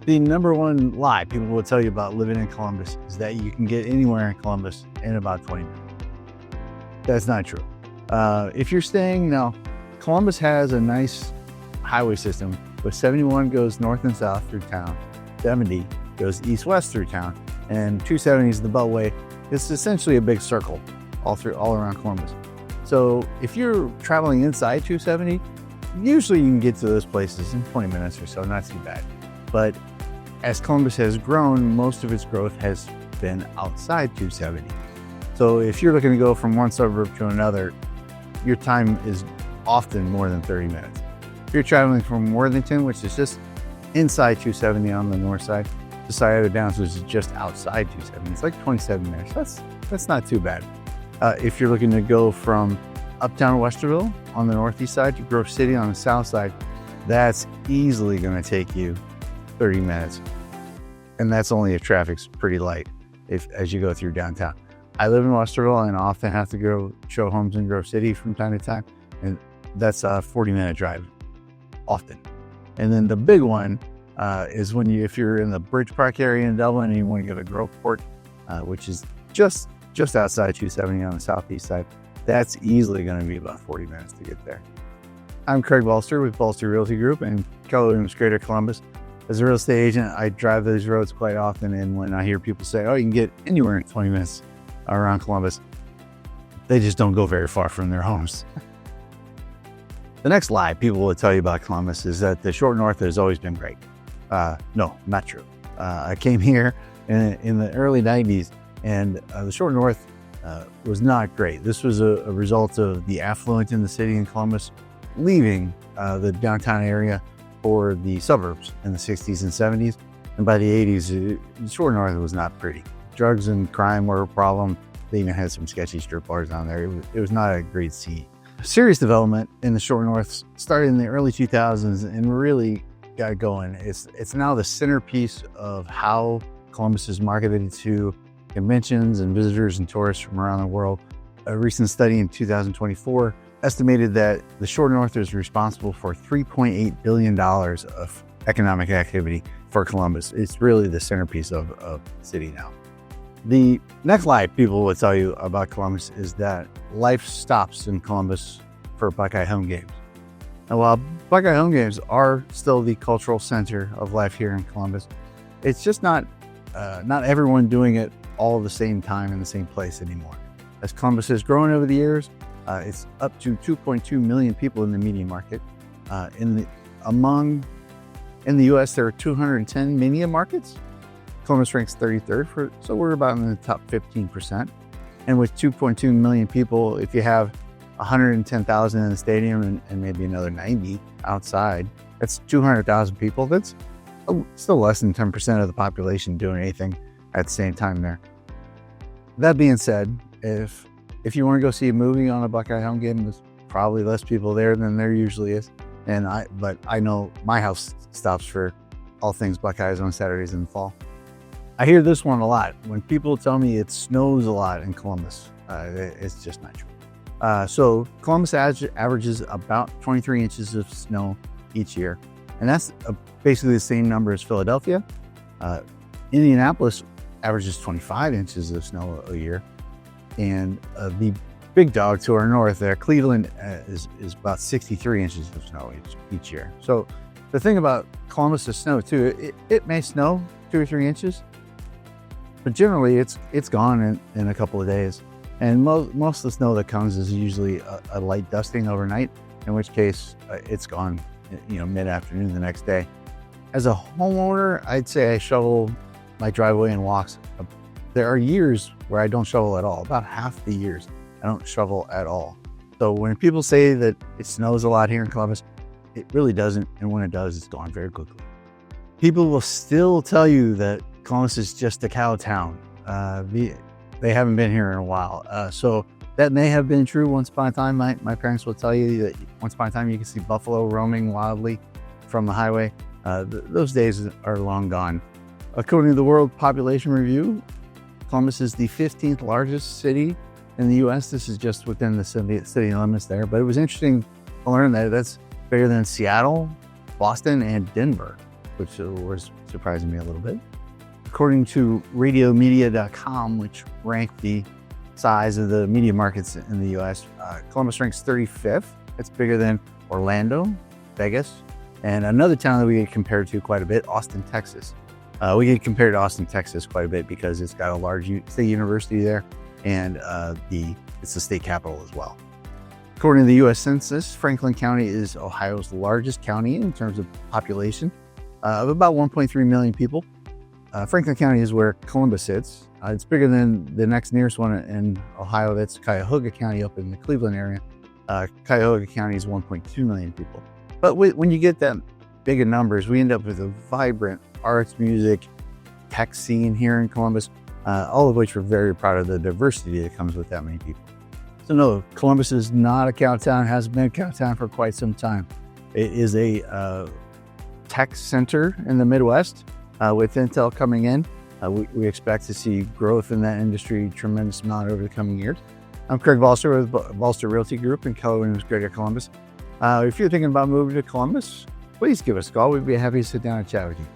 The number one lie people will tell you about living in Columbus is that you can get anywhere in Columbus in about 20 minutes. That's not true. If you're staying now, Columbus has a nice highway system, but 71 goes north and south through town, 70 goes east-west through town, and 270 is the Beltway. It's essentially a big circle all around Columbus. So if you're traveling inside 270, usually you can get to those places in 20 minutes or so, not too bad. But as Columbus has grown, most of its growth has been outside 270. So if you're looking to go from one suburb to another, your time is often more than 30 minutes. If you're traveling from Worthington, which is just inside 270 on the north side, to Scioto Downs, which is just outside 270, it's like 27 minutes. That's not too bad. If you're looking to go from uptown Westerville on the northeast side to Grove City on the south side, that's easily going to take you 30 minutes. And that's only if traffic's pretty light as you go through downtown. I live in Westerville and often have to go show homes in Grove City from time to time. And that's a 40-minute drive often. And then the big one is if you're in the Bridge Park area in Dublin and you want to go to Groveport, which is just outside 270 on the southeast side, that's easily going to be about 40 minutes to get there. I'm Craig Balster with Balster Realty Group and Keller Williams Greater Columbus. As a real estate agent, I drive those roads quite often, and when I hear people say, oh, you can get anywhere in 20 minutes around Columbus, they just don't go very far from their homes. The next lie people will tell you about Columbus is that the short north has always been great. No, not true. I came here in the early 90s, and the short north was not great. This was a result of the affluent in the city in Columbus leaving the downtown area for the suburbs in the 60s and 70s. And by the 80s, the short north was not pretty. Drugs and crime were a problem. They even had some sketchy strip bars down there. It was not a great scene. Serious development in the short north started in the early 2000s and really got going. It's now the centerpiece of how Columbus is marketed to conventions and visitors and tourists from around the world. A recent study in 2024 estimated that the short north is responsible for $3.8 billion of economic activity for Columbus. It's really the centerpiece of the city now. The next lie people will tell you about Columbus is that life stops in Columbus for Buckeye home games. And while Buckeye home games are still the cultural center of life here in Columbus, it's just not everyone doing it all at the same time in the same place anymore. As Columbus has grown over the years, it's up to 2.2 million people in the media market. In the U.S., there are 210 media markets. Columbus ranks 33rd, so we're about in the top 15%. And with 2.2 million people, if you have 110,000 in the stadium and maybe another 90 outside, that's 200,000 people. That's still less than 10% of the population doing anything at the same time there. That being said, if you want to go see a movie on a Buckeye home game, there's probably less people there than there usually is. But I know my house stops for all things Buckeyes on Saturdays in the fall. I hear this one a lot. When people tell me it snows a lot in Columbus, it's just not true. So Columbus averages about 23 inches of snow each year. And that's basically the same number as Philadelphia. Indianapolis averages 25 inches of snow a year. And the big dog to our north there, Cleveland, is about 63 inches of snow each year. So the thing about Columbus's snow too, it may snow 2 or 3 inches, but generally it's gone in a couple of days. And most of the snow that comes is usually a light dusting overnight, in which case it's gone, mid-afternoon the next day. As a homeowner, I'd say I shovel my driveway and walks. There are years where I don't shovel at all. About half the years I don't shovel at all. So when people say that it snows a lot here in Columbus, it really doesn't. And when it does, it's gone very quickly. People will still tell you that Columbus is just a cow town. They haven't been here in a while. So that may have been true once upon a time. My parents will tell you that once upon a time you can see buffalo roaming wildly from the highway. Those days are long gone. According to the World Population Review, Columbus is the 15th largest city in the U.S. This is just within the city limits there. But it was interesting to learn that that's bigger than Seattle, Boston, and Denver. which was surprising me a little bit. According to radiomedia.com, which ranked the size of the media markets in the US, Columbus ranks 35th. It's bigger than Orlando, Vegas, and another town that we get compared to quite a bit, Austin, Texas. We get compared to Austin, Texas quite a bit because it's got a large state university there, and it's the state capital as well. According to the U.S. Census, Franklin County is Ohio's largest county in terms of population, of about 1.3 million people. Franklin County is where Columbus sits. It's bigger than the next nearest one in Ohio, that's Cuyahoga County up in the Cleveland area. Cuyahoga County is 1.2 million people. But when you get that big of numbers, we end up with a vibrant arts, music, tech scene here in Columbus, all of which we're very proud of the diversity that comes with that many people. So no, Columbus is not a cow town, hasn't been a cow town for quite some time. It is a tech center in the Midwest. With Intel coming in, we expect to see growth in that industry, tremendous amount over the coming years. I'm Craigbalster with Balster Realty Group in Keller Williams, Greater Columbus. If you're thinking about moving to Columbus, please give us a call. We'd be happy to sit down and chat with you.